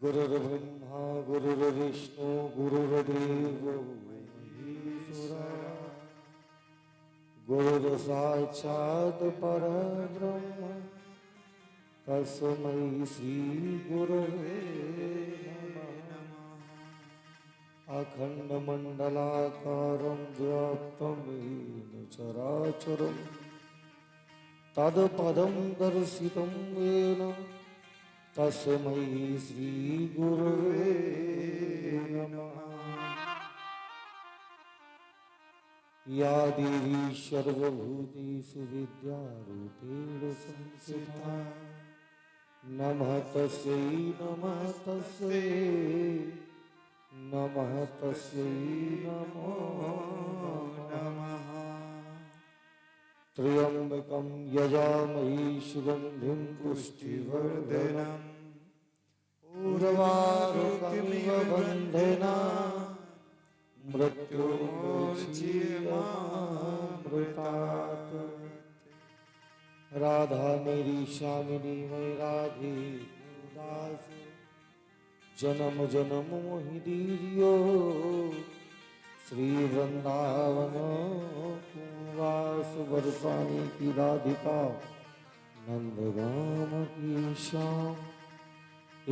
गुरुर्ब्रह्मा गुरुर्विष्णु गुरुर्देवो महेश्वरा गुरुर्साक्षात् परब्रह्म तस्मै श्री गुरवे नमः। अखण्डमण्डलाकारं व्याप्तं येन चराचरं तत्पदं दर्शितं येन तस्मै श्री गुरवे नमः। या देवी सर्वभूतेषु विद्यारूपेण संस्थिता नमः तस्यै नमः तस्यै नमो नमः। त्र्यंबकं यजामहे सुगन्धिं पुष्टिवर्धनम् उर्वारुकमिव बन्धनान् मृत्युर्मुक्षीयमामृतात्। राधा मेरी श्यामिनी मैं राधे दास जन्म जन्म मोहि दीजियो श्री वृंदावन कुंवास बरसाने की राधिका नंदगाम की श्याम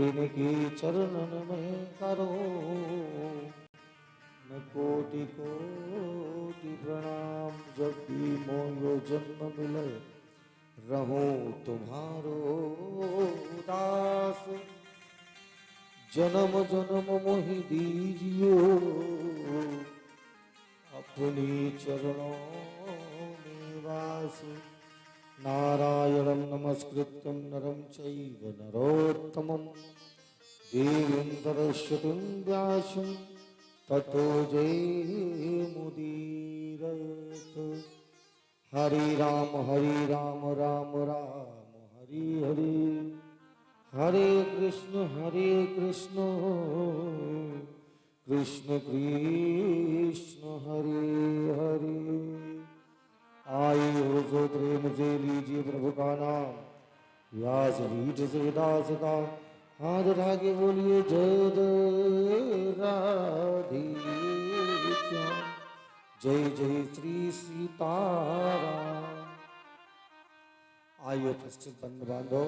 इनके चरणन में करो न कोटि कोटि प्रणाम। जब भी मोयो जन्म मिले रहूं तुम्हारो दास जन्म जन्म मोहि दीजियो अपने चरणों में वास। नारायणं नमस्कृत्यं नरं चैव नरोत्तमं देवीं सरस्वतीं व्यासं ततो जयमुदीरयेत्। हरे राम राम राम हरि हरि हरे कृष्ण कृष्ण कृष्ण हरे हरे। आए हो तो प्रेम से लीजिए प्रभु का नाम व्यास पीठ से दास का हाथ उठा के बोलिए जय जय राधे श्याम जय जय श्री सीताराम। आइए उपस्थित बंधु बांधव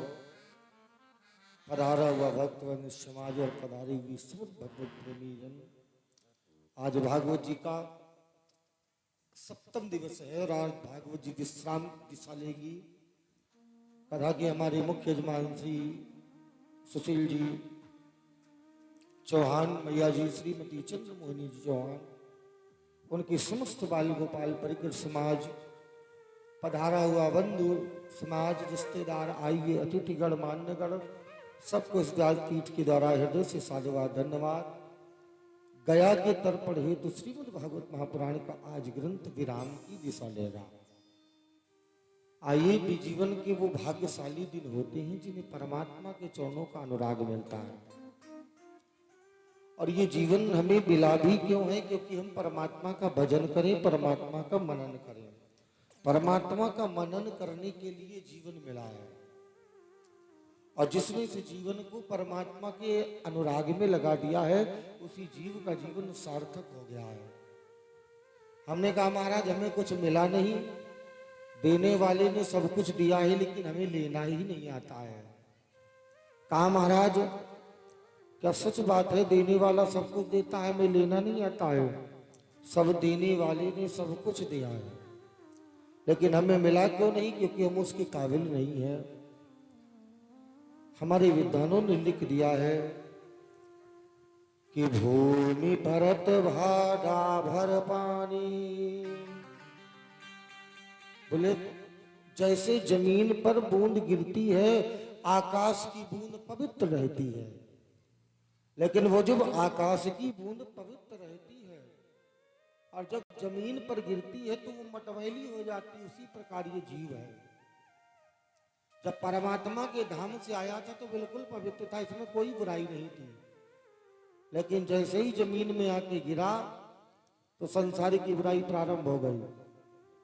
पधारा हुआ भक्तवंद समाज और पधारी हुई समस्त भगवत प्रेमी जन, आज भागवत जी का सप्तम दिवस है और आज भागवत जी विश्राम दिशा लेगी। कथा के हमारे मुख्य यजमान श्री सुशील जी चौहान मैया जी श्रीमती चंद्र मोहिनी जी चौहान उनके समस्त बाल गोपाल परिकर समाज पधारा हुआ बंधु समाज रिश्तेदार आइए अतिथिगण मान्यगण सबको इस व्यासपीठ के द्वारा हृदय से साधुवाद धन्यवाद। गया के तर्पण हेतु श्रीमद् भागवत महापुराण का आज ग्रंथ विराम की दिशा लेगा। आइए भी जीवन के वो भाग्यशाली दिन होते हैं जिन्हें परमात्मा के चरणों का अनुराग मिलता है। और ये जीवन हमें मिला भी क्यों है? क्योंकि हम परमात्मा का भजन करें, परमात्मा का मनन करें। परमात्मा का मनन करने के लिए जीवन मिला है और जिसने से जीवन को परमात्मा के अनुराग में लगा दिया है उसी जीव का जीवन सार्थक हो गया है। हमने कहा महाराज हमें कुछ मिला नहीं, देने वाले ने सब कुछ दिया है लेकिन हमें लेना ही नहीं आता है। कहा महाराज क्या सच बात है? देने वाला सब कुछ देता है, हमें लेना नहीं आता है। सब देने वाले ने सब कुछ दिया है लेकिन हमें मिला क्यों नहीं? क्योंकि हम उसके काबिल नहीं है। हमारे विद्वानों ने लिख दिया है कि भूमि भरत भाड़ा भर पानी, बोले जैसे जमीन पर बूंद गिरती है आकाश की बूंद पवित्र रहती है, लेकिन वो जब आकाश की बूंद पवित्र रहती है और जब जमीन पर गिरती है तो वो मटमैली हो जाती है। उसी प्रकार ये जीव है। जब परमात्मा के धाम से आया था तो बिल्कुल पवित्र था, इसमें कोई बुराई नहीं थी। लेकिन जैसे ही जमीन में आके गिरा तो संसार की बुराई प्रारंभ हो गई,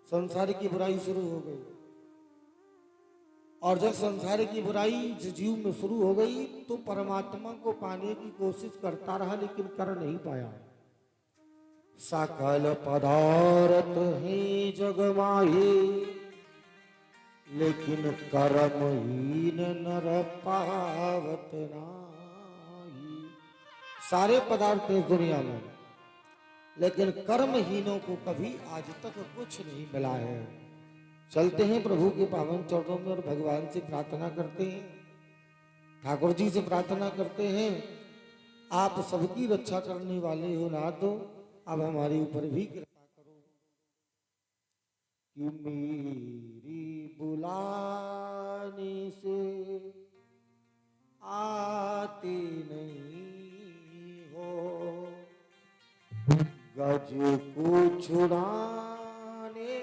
संसार की बुराई शुरू हो गई। और जब संसार की बुराई जीव में शुरू हो गई तो परमात्मा को पाने की कोशिश करता रहा लेकिन कर नहीं पाया। सकल पदार्थ है जग माहे लेकिन कर्महीन नर पावत नाही। सारे पदार्थ हैं दुनिया में लेकिन कर्महीनों को कभी आज तक कुछ नहीं मिला है। चलते हैं प्रभु के पावन चरणों में और भगवान से प्रार्थना करते हैं, ठाकुर जी से प्रार्थना करते हैं, आप सबकी रक्षा करने वाले हो ना तो अब हमारे ऊपर भी कृपा करो कि मेरी बुलाने से आते नहीं हो, गज को छुड़ाने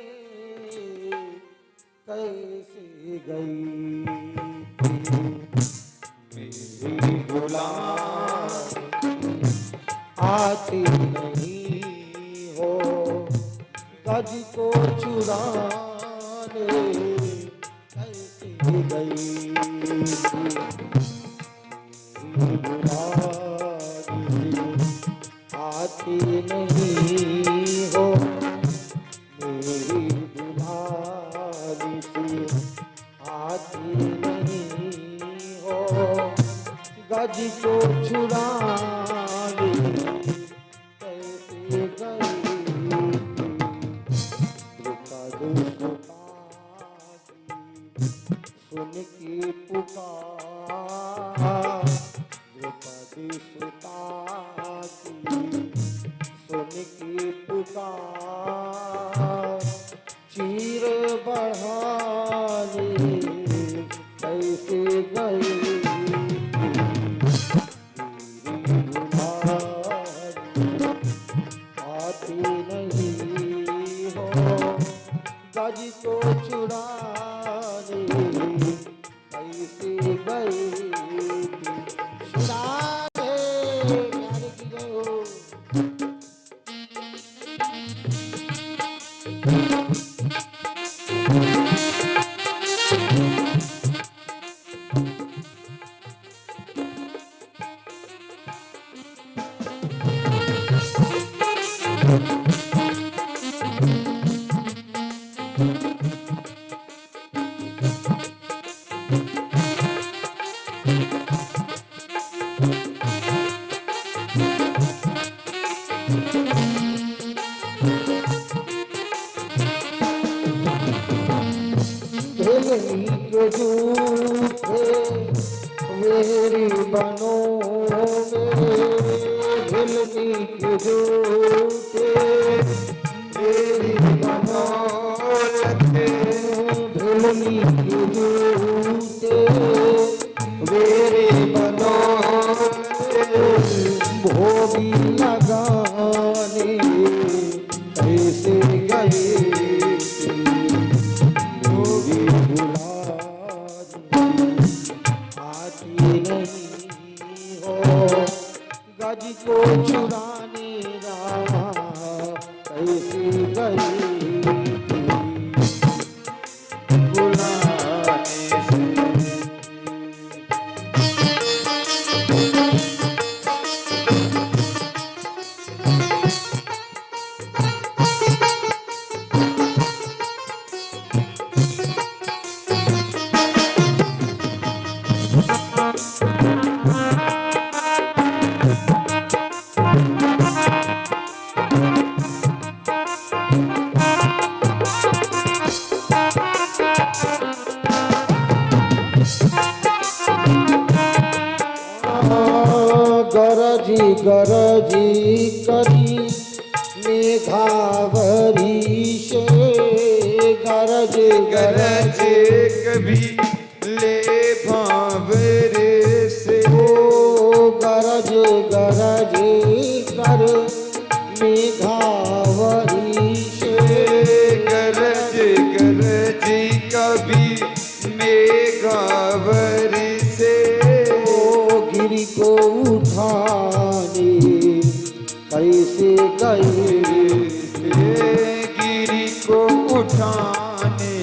कैसे गई मेरी बुलाने आती नहीं हो, गज को चुराने कैसे गई आती नहीं हो, मेरी दुलारी से आती नहीं हो, गज को छुड़ाने कैसे गई सुन की पुकार द्रौपदी सुता की सुन की पुकार चीर बढ़ाने कैसे गई आती नहीं हो, गज को चुराने कैसे गई मेरी बनो भिलनी के जूते मेरी बनो भिलनी के जूते मेरी बनो भोगी लगाने कैसे गए गज को चुराने रामा कैसे गई बुलाने से गरजी करी मेघावरी से गरज गरज कभी ले भावरे से ओ गरज गरज कर मेघावरी से गरज गरज कभी मेघावरी से ओ गिरी को उठाने कैसे गए गिरी को उठाने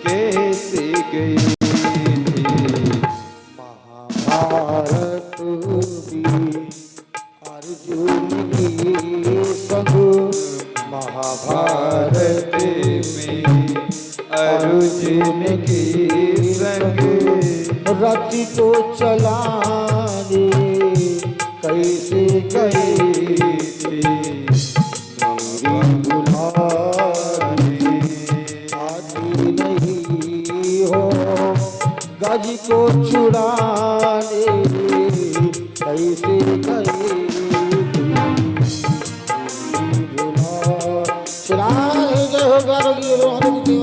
कैसे गई थी। महाभारत भी अर्जुन की संग, महाभारत में अर्जुन की संग रथ तो चलाने कैसे गए थी। दुलारी आती नहीं हो, गज को छुड़ाने कैसे गए चुराए गए हो गारोगी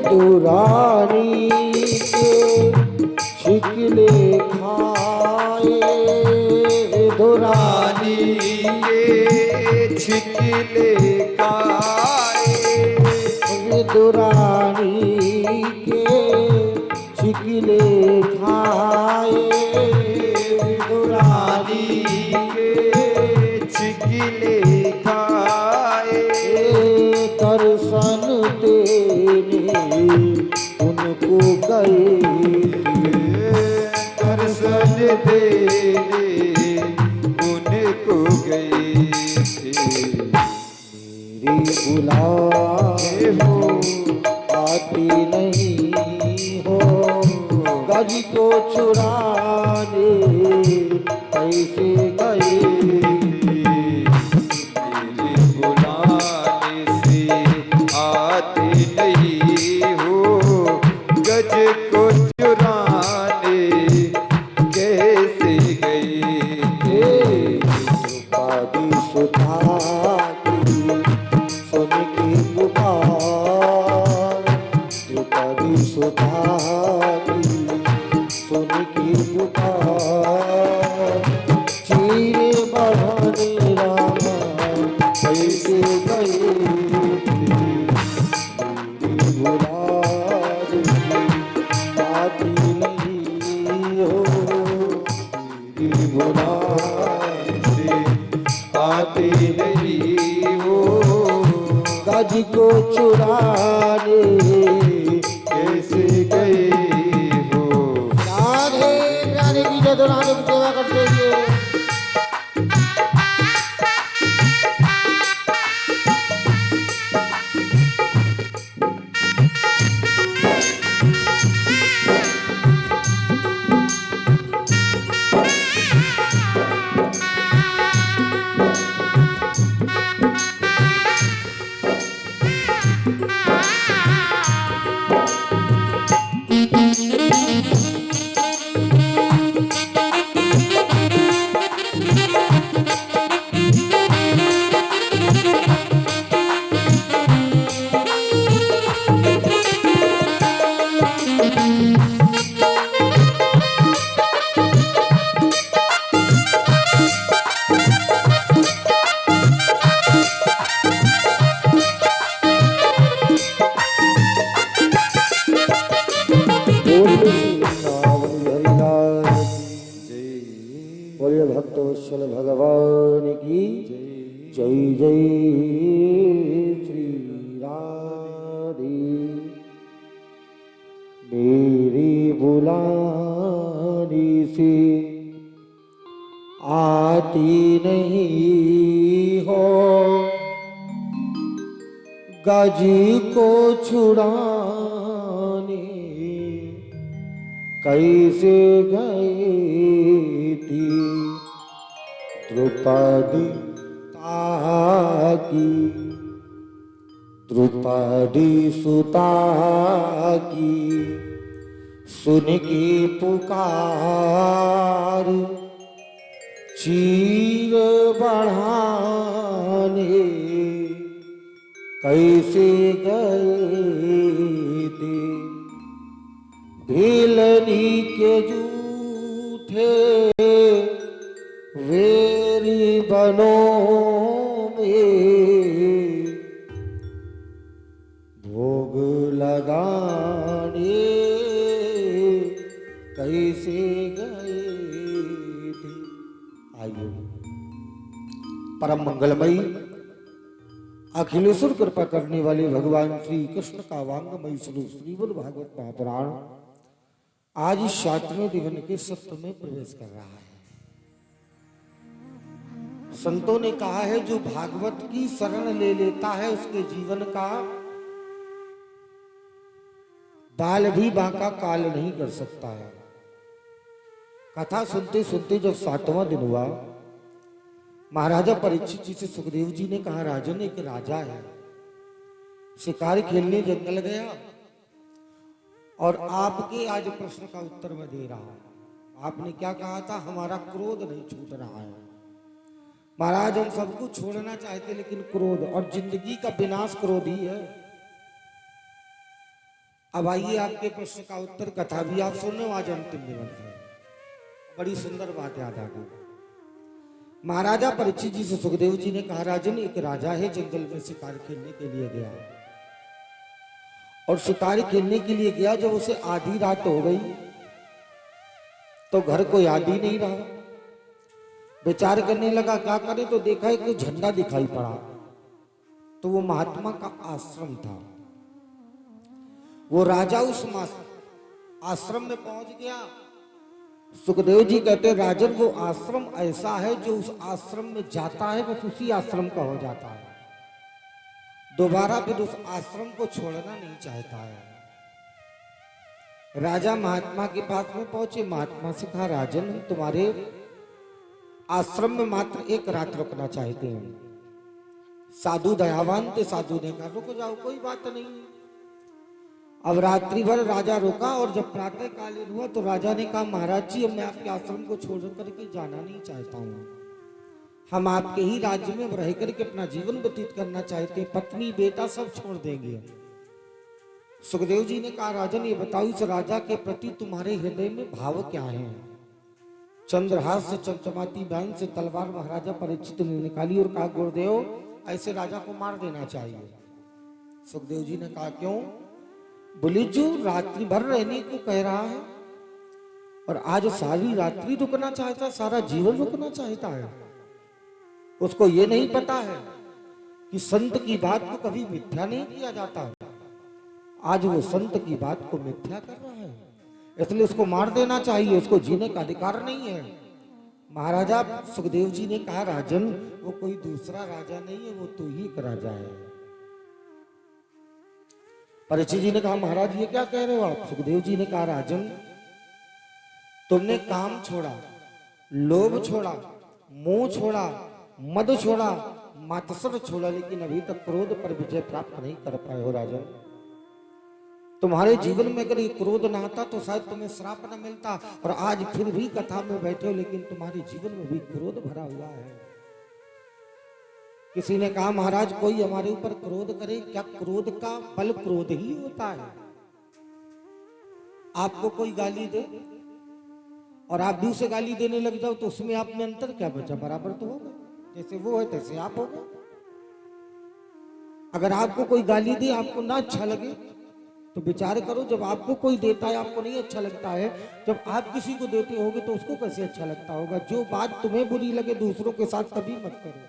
दुरानी के छिकले खाए, दुरानी के छिकले खाए, दुरानी के छिकले खाए, दुरानी के छिकले खाए, दर्शन देने उनको गए, दर्शन देने उनको गए थे। मेरी बुलाए हो आती नहीं हो, गज को चुराने कैसे गए मेरे बुलाने से आते नहीं हो, गज को चुराने कैसे गए थे। द्रौपदी सुधा की सुन की पुकार, द्रौपदी सुधा की सुन की पुकार, चीरे बढ़ने रामा कैसे गए मेरी मुराद आती नहीं हो, मेरी मुराद आते नहीं हो, गज को चुराने कैसे गए हो। राधे राधे की जय, राधे की सेवा करते हुए बोलिए भक्तवत्सल भगवान की जय जय श्री राधे। मेरी बुलाने से आती नहीं हो, गज को छुड़ाने कैसे गई थी द्रौपदी ताकी, द्रौपदी सुता की सुन की पुकार, चीर बढ़ाने कैसे गए थे भेलनी के जूठे वेरी बनो में भोग लगाने कैसे गए थे। आइए परम मंगलमयी अखिलेश्वर कृपा करने वाले भगवान श्री कृष्ण का वांगमयी स्वरूप श्रीमद् भागवत महापुराण आज इस 7वें दिन के सत्र में प्रवेश कर रहा है। संतों ने कहा है जो भागवत की शरण ले लेता है उसके जीवन का बाल भी बांका काल नहीं कर सकता है। कथा सुनते सुनते जब 7वां दिन हुआ, महाराजा परीक्षित जी से सुखदेव जी ने कहा राजन एक राजा है, शिकार खेलने जंगल गया और आपके आज प्रश्न का उत्तर मैं दे रहा हूं। आपने क्या कहा था? हमारा क्रोध नहीं छूट रहा है। महाराज हम सब कुछ छोड़ना चाहते लेकिन क्रोध, और जिंदगी का विनाश क्रोध ही है। अब आइए आपके प्रश्न का उत्तर, कथा भी आप सुनो, आज अंतिम दिवस है। बड़ी सुंदर बात याद आ गई। महाराजा परीक्षित जी से सुखदेव जी ने कहा राजन एक राजा है, जंगल में शिकार खेलने के लिए गया और शिकार खेलने के लिए गया। जब उसे आधी रात हो गई तो घर को याद ही नहीं रहा। विचार करने लगा क्या करे, तो देखा एक झंडा दिखाई पड़ा, तो वो महात्मा का आश्रम था। वो राजा उस आश्रम में पहुंच गया। सुखदेव जी कहते राजन वो आश्रम ऐसा है जो उस आश्रम में जाता है बस उसी आश्रम का हो जाता है, दोबारा फिर उस आश्रम को छोड़ना नहीं चाहता है। राजा महात्मा के पास में पहुंचे, महात्मा से कहा राजन हम तुम्हारे आश्रम में मात्र एक रात रुकना चाहते हैं। साधु दयावान थे, साधु ने कहा रुक जाओ कोई बात नहीं। अब रात्रि भर राजा रुका और जब प्रातः काल हुआ तो राजा ने कहा महाराज जी मैं आपके आश्रम को छोड़ करके जाना नहीं चाहता हूँ, हम आपके ही राज्य में रह करके अपना जीवन व्यतीत करना चाहते हैं, पत्नी बेटा सब छोड़ देंगे। सुखदेव जी ने कहा राजन ये बताओ इस राजा के प्रति तुम्हारे हृदय में भाव क्या है? चंद्रहास से चमचमाती बैन से तलवार महाराजा परीक्षित ने निकाली और कहा गुरुदेव ऐसे राजा को मार देना चाहिए। सुखदेव जी ने कहा क्यों? बोले जो रात्रि भर रहने को कह रहा है और आज सारी रात्रि रुकना चाहता, सारा जीवन रुकना चाहता है, उसको ये नहीं पता है कि संत की बात को कभी मिथ्या नहीं किया जाता। आज वो संत की बात को मिथ्या कर रहा है, इसलिए उसको मार देना चाहिए, उसको जीने का अधिकार नहीं है। महाराजा सुखदेव जी ने कहा राजन वो कोई दूसरा राजा नहीं है, वो तू ही एक राजा है। परीक्षित जी ने कहा महाराज ये क्या कह रहे हो आप? सुखदेव जी ने कहा राजन तुमने काम छोड़ा, लोभ छोड़ा, मोह छोड़ा, मद छोड़ा, मात्सर्य छोड़ा, लेकिन अभी तक क्रोध पर विजय प्राप्त नहीं कर पाए हो राजन। तुम्हारे जीवन में अगर ये क्रोध ना आता तो शायद तुम्हें श्राप न मिलता, और आज फिर भी कथा में बैठे हो लेकिन तुम्हारे जीवन में भी क्रोध भरा हुआ है। किसी ने कहा महाराज कोई हमारे ऊपर क्रोध करे, क्या क्रोध का फल क्रोध ही होता है? आपको कोई गाली दे और आप भी उसे गाली देने लग जाओ तो उसमें आप में अंतर क्या बचा? बराबर तो होगा, जैसे वो है तैसे आप होगा। अगर आपको कोई गाली दे आपको ना अच्छा लगे तो विचार करो, जब आपको कोई देता है आपको नहीं अच्छा लगता है, जब आप किसी को देते होगे तो उसको कैसे अच्छा लगता होगा? जो बात तुम्हें बुरी लगे दूसरों के साथ कभी मत करो,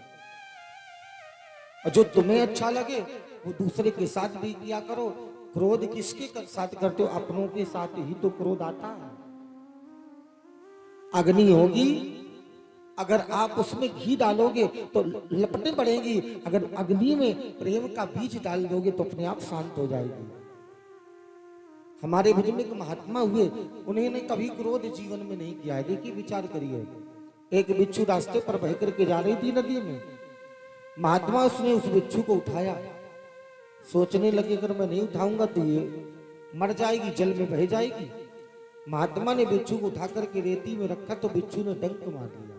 और जो तुम्हें अच्छा लगे वो दूसरे के साथ भी किया करो। क्रोध किसके साथ करते हो? अपनों के साथ ही तो क्रोध आता है। अग्नि होगी, अगर आप उसमें घी डालोगे तो लपटें बढ़ेंगी, अगर अग्नि में प्रेम का बीज डाल दोगे तो अपने आप शांत हो जाएगी। हमारे भजन में एक महात्मा हुए, उन्होंने कभी क्रोध जीवन में नहीं किया है। देखिए विचार करिए, एक बिच्छू रास्ते पर बह करके जा रही थी नदी में, महात्मा उसने उस बिच्छू को उठाया, सोचने लगे अगर मैं नहीं उठाऊंगा तो ये मर जाएगी, जल में बह जाएगी। महात्मा ने बिच्छू को उठा करके रेती में रखा तो बिच्छू ने डंक मार दिया।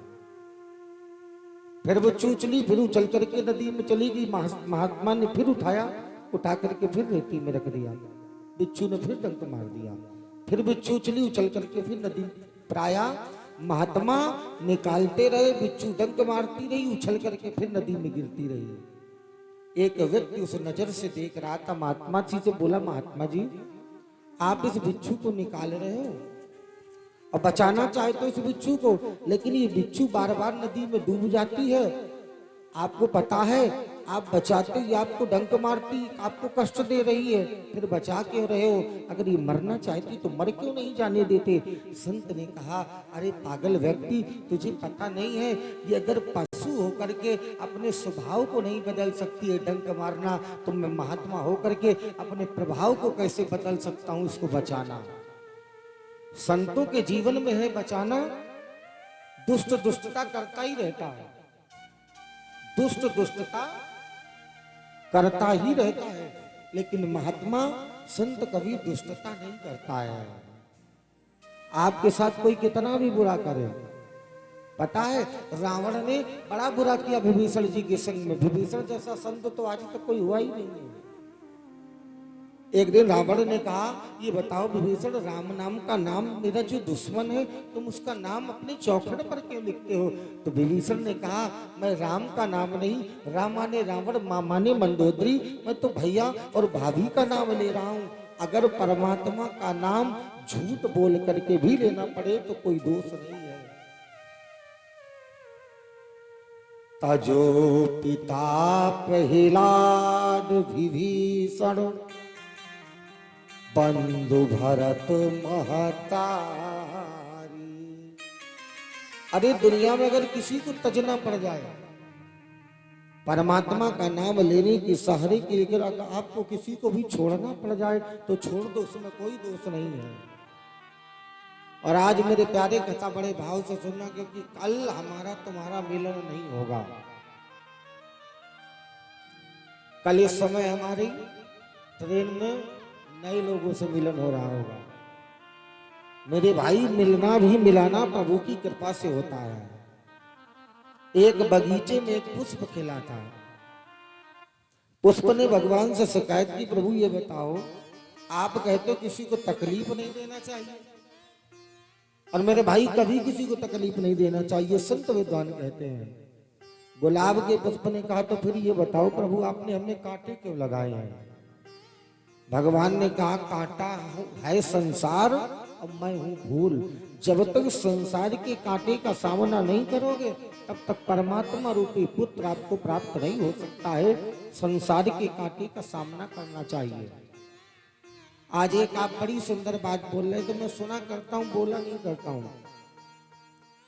फिर बिच्छू उछली, फिर उछल करके नदी में चली गई। महात्मा ने फिर उठाया, उठा करके फिर रेती में रख दिया, बिच्छू ने फिर डंक मार दिया। फिर बिच्छू उछली, उछल करके फिर नदी प्राया। महात्मा निकालते रहे, बिच्छू डंक मारती रही, उछल करके फिर नदी में गिरती रही। एक व्यक्ति उस नजर से देख रहा था, महात्मा जी से बोला, महात्मा जी आप इस बिच्छू को निकाल रहे हो और बचाना चाहते हो इस बिच्छू को, लेकिन ये बिच्छू बार बार नदी में डूब जाती है, आपको पता है, आप बचाते ही आपको डंक मारती, आपको कष्ट दे रही है, फिर बचा क्यों रहे हो? अगर ये मरना चाहती तो मर क्यों नहीं जाने देते? संत ने कहा, अरे पागल व्यक्ति, तुझे पता नहीं है ये अगर पशु होकर के अपने स्वभाव को नहीं बदल सकती है डंक मारना, तो मैं महात्मा होकर के अपने प्रभाव को कैसे बदल सकता हूं इसको बचाना। संतों के जीवन में है बचाना, दुष्ट दुष्टता करता ही रहता है, दुष्ट दुष्टता करता ही रहता है, लेकिन महात्मा संत कभी दुष्टता नहीं करता है। आपके साथ कोई कितना भी बुरा करे, पता है रावण ने बड़ा बुरा किया विभीषण जी के संग में, विभीषण जैसा संत तो आज तक कोई हुआ ही नहीं है। एक दिन रावण ने कहा, ये बताओ विभीषण, राम नाम का नाम, मेरा जो दुश्मन है तुम उसका नाम अपने चौखट पर क्यों लिखते हो? तो विभीषण ने कहा, मैं राम का नाम नहीं, राम माने रावण, मामा ने मंदोदरी, मैं तो भैया और भाभी का नाम ले रहा हूं। अगर परमात्मा का नाम झूठ बोल करके भी लेना पड़े तो कोई दोष नहीं है। तजो पिता प्रहलाद विभीषण, बंधु भरत महतारी। अरे दुनिया में अगर किसी को तजना पड़ जाए परमात्मा का नाम लेने की सहारे के लिए, अगर आपको किसी को भी छोड़ना पड़ जाए तो छोड़ दो, उसमें कोई दोष नहीं है। और आज मेरे प्यारे कथा बड़े भाव से सुनना, क्योंकि कल हमारा तुम्हारा मिलन नहीं होगा। कल इस समय हमारी ट्रेन में नए लोगों से मिलन हो रहा होगा। मेरे भाई, मिलना भी मिलाना प्रभु की कृपा से होता है। एक बगीचे में एक पुष्प खिला था, पुष्प ने भगवान से शिकायत की, प्रभु ये बताओ, आप कहते हो किसी को तकलीफ नहीं देना चाहिए, और मेरे भाई कभी किसी को तकलीफ नहीं देना चाहिए, संत विद्वान कहते हैं। गुलाब के पुष्प ने कहा, तो फिर ये बताओ प्रभु, आपने हमें कांटे क्यों लगाए हैं? भगवान ने कहा, कांटा है संसार और मैं हूं भूल। जब तक संसार के कांटे का सामना नहीं करोगे तब तक परमात्मा रूपी पुत्र आपको प्राप्त नहीं हो सकता है। संसार के कांटे का सामना करना चाहिए। आज एक आप बड़ी सुंदर बात बोल रहे, तो मैं सुना करता हूँ, बोला नहीं करता हूँ।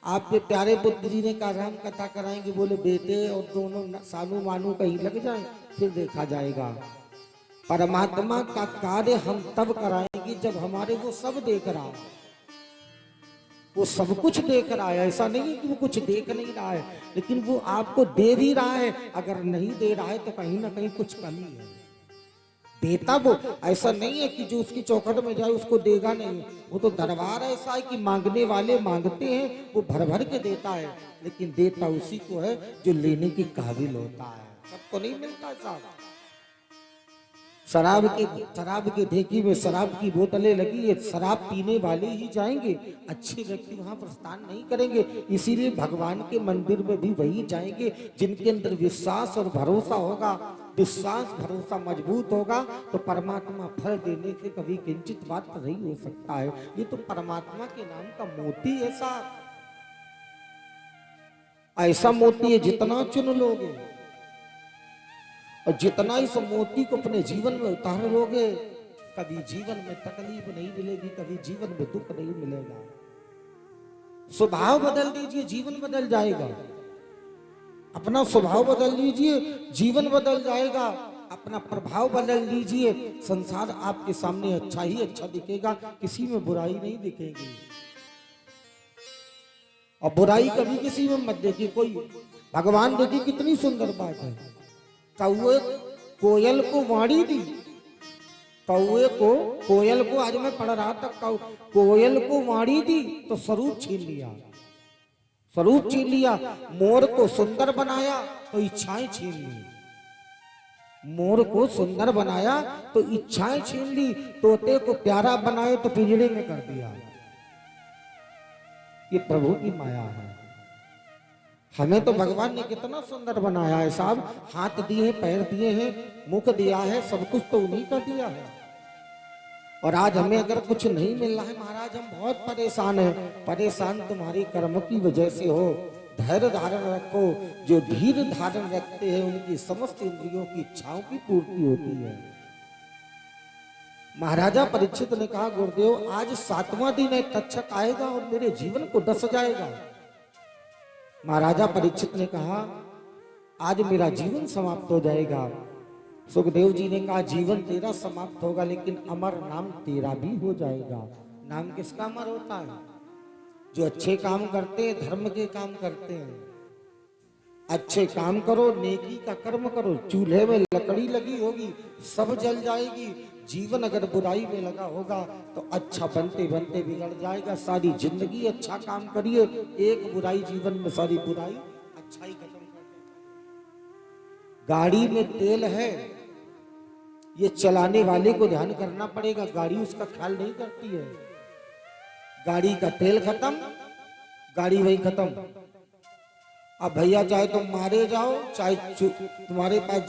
आपके प्यारे पुत्र जी ने कहा राम कथा कराएंगे, बोले बेटे और दोनों सानू मानू कहीं लग जाए फिर देखा जाएगा। परमात्मा का कार्य हम तब कराएंगे जब हमारे वो सब देख रहा है, वो सब कुछ देख रहा है। ऐसा नहीं है कि वो कुछ देख नहीं रहा है, लेकिन वो आपको दे भी रहा है। अगर नहीं दे रहा है तो कहीं ना कहीं कुछ कमी है। देता वो ऐसा नहीं है कि जो उसकी चौखट में जाए उसको देगा नहीं। वो तो दरबार ऐसा है कि मांगने वाले मांगते हैं, वो भर भर के देता है, लेकिन देता उसी को है जो लेने की काबिल होता है। सबको नहीं मिलता साहब। शराब के ढेकी में शराब की बोतलें लगी है, शराब पीने वाले ही जाएंगे, अच्छे व्यक्ति वहां प्रस्थान नहीं करेंगे। इसीलिए भगवान के मंदिर में भी वही जाएंगे जिनके अंदर विश्वास और भरोसा होगा। विश्वास भरोसा मजबूत होगा तो परमात्मा फल देने से कभी किंचित बात नहीं हो सकता है। ये तो परमात्मा के नाम का मोती है साहब, ऐसा मोती है जितना चुन लोगे और जितना इस मोती को अपने जीवन में उतार लोगे, कभी जीवन में तकलीफ नहीं मिलेगी, कभी जीवन में दुख नहीं मिलेगा। स्वभाव बदल दीजिए, जीवन बदल जाएगा। अपना स्वभाव बदल लीजिए, जीवन बदल जाएगा। अपना प्रभाव बदल लीजिए, संसार आपके सामने अच्छा ही अच्छा दिखेगा, किसी में बुराई नहीं दिखेगी। और बुराई कभी किसी में मत देखिए। कोई भगवान देखिए कितनी सुंदर बात है, कौए कोयल को वाणी दी, कौए को कोयल को, आज मैं पढ़ रहा था, कोयल को वाणी दी तो स्वरूप छीन लिया, स्वरूप छीन लिया। मोर को सुंदर बनाया तो इच्छाएं छीन ली, मोर को सुंदर बनाया तो इच्छाएं छीन ली, तोते को प्यारा बनाए तो पिंजड़े में कर दिया। ये प्रभु की माया है। हमें तो भगवान ने कितना सुंदर बनाया है साहब, हाथ दिए, पैर दिए हैं, मुख दिया है, सब कुछ तो उन्हीं का दिया है। और आज हमें अगर कुछ नहीं मिल रहा है महाराज, हम बहुत परेशान हैं। परेशान तुम्हारी कर्म की वजह से हो। धैर्य धारण रखो, जो धीर धारण रखते हैं उनकी समस्त इंद्रियों की इच्छाओं की पूर्ति होती है। महाराजा परीक्षित ने कहा, गुरुदेव आज 7वां दिन है, तक्षक आएगा और मेरे जीवन को डस जाएगा। महाराजा परीक्षित ने कहा, आज मेरा जीवन समाप्त हो जाएगा। सुखदेव जी ने कहा, जीवन तेरा समाप्त होगा लेकिन अमर नाम तेरा भी हो जाएगा। नाम किसका अमर होता है? जो अच्छे काम करते हैं, धर्म के काम करते हैं। अच्छे काम करो, नेकी का कर्म करो, चूल्हे में लकड़ी लगी होगी सब जल जाएगी। जीवन अगर बुराई में लगा होगा तो अच्छा बनते बनते बिगड़ जाएगा। सारी जिंदगी अच्छा काम करिए, एक बुराई जीवन में, सारी बुराई अच्छाई खत्म कर देगा। गाड़ी में तेल है, ये चलाने वाले को ध्यान करना पड़ेगा, गाड़ी उसका ख्याल नहीं करती है। गाड़ी का तेल खत्म, गाड़ी वही खत्म। अब भैया चाहे तुम मारे जाओ, चाहे तुम्हारे पास